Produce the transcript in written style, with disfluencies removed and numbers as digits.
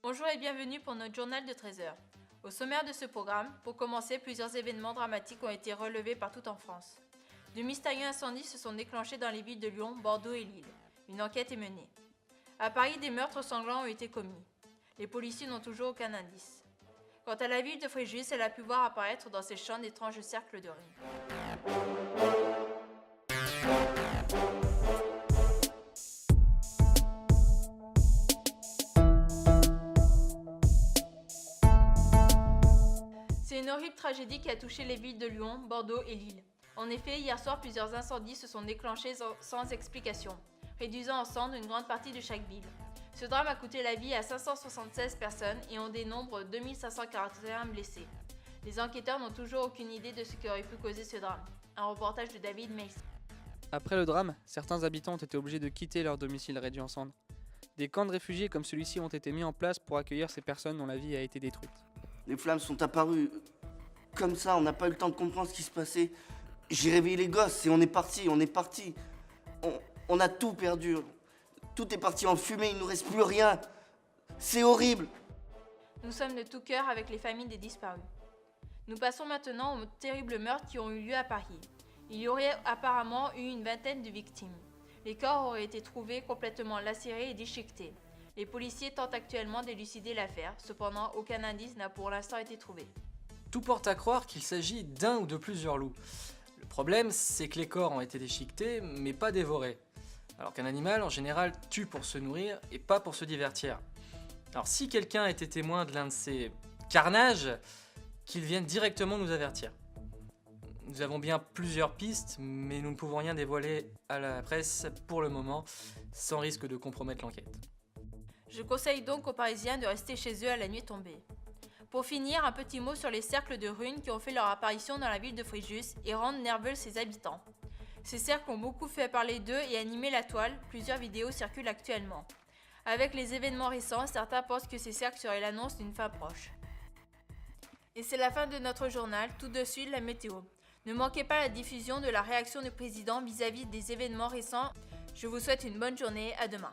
Bonjour et bienvenue pour notre journal de 13 heures. Au sommaire de ce programme, pour commencer, plusieurs événements dramatiques ont été relevés partout en France. De mystérieux incendies se sont déclenchés dans les villes de Lyon, Bordeaux et Lille. Une enquête est menée. À Paris, des meurtres sanglants ont été commis. Les policiers n'ont toujours aucun indice. Quant à la ville de Fréjus, elle a pu voir apparaître dans ses champs d'étranges cercles de runes. C'est une horrible tragédie qui a touché les villes de Lyon, Bordeaux et Lille. En effet, hier soir, plusieurs incendies se sont déclenchés sans explication, réduisant en cendres une grande partie de chaque ville. Ce drame a coûté la vie à 576 personnes et on dénombre 2541 blessés. Les enquêteurs n'ont toujours aucune idée de ce qui aurait pu causer ce drame. Un reportage de David Macy. Après le drame, certains habitants ont été obligés de quitter leur domicile réduit en cendres. Des camps de réfugiés comme celui-ci ont été mis en place pour accueillir ces personnes dont la vie a été détruite. Les flammes sont apparues comme ça, on n'a pas eu le temps de comprendre ce qui se passait. J'ai réveillé les gosses et on est parti. On a tout perdu. Tout est parti en fumée, il ne nous reste plus rien. C'est horrible. Nous sommes de tout cœur avec les familles des disparus. Nous passons maintenant aux terribles meurtres qui ont eu lieu à Paris. Il y aurait apparemment eu une vingtaine de victimes. Les corps auraient été trouvés complètement lacérés et déchiquetés. Les policiers tentent actuellement d'élucider l'affaire, cependant aucun indice n'a pour l'instant été trouvé. Tout porte à croire qu'il s'agit d'un ou de plusieurs loups. Le problème, c'est que les corps ont été déchiquetés, mais pas dévorés. Alors qu'un animal, en général, tue pour se nourrir et pas pour se divertir. Alors si quelqu'un a été témoin de l'un de ces carnages, qu'il vienne directement nous avertir. Nous avons bien plusieurs pistes, mais nous ne pouvons rien dévoiler à la presse pour le moment, sans risque de compromettre l'enquête. Je conseille donc aux Parisiens de rester chez eux à la nuit tombée. Pour finir, un petit mot sur les cercles de runes qui ont fait leur apparition dans la ville de Fréjus et rendent nerveux ses habitants. Ces cercles ont beaucoup fait parler d'eux et animé la toile, plusieurs vidéos circulent actuellement. Avec les événements récents, certains pensent que ces cercles seraient l'annonce d'une fin proche. Et c'est la fin de notre journal, tout de suite la météo. Ne manquez pas la diffusion de la réaction du président vis-à-vis des événements récents. Je vous souhaite une bonne journée, à demain.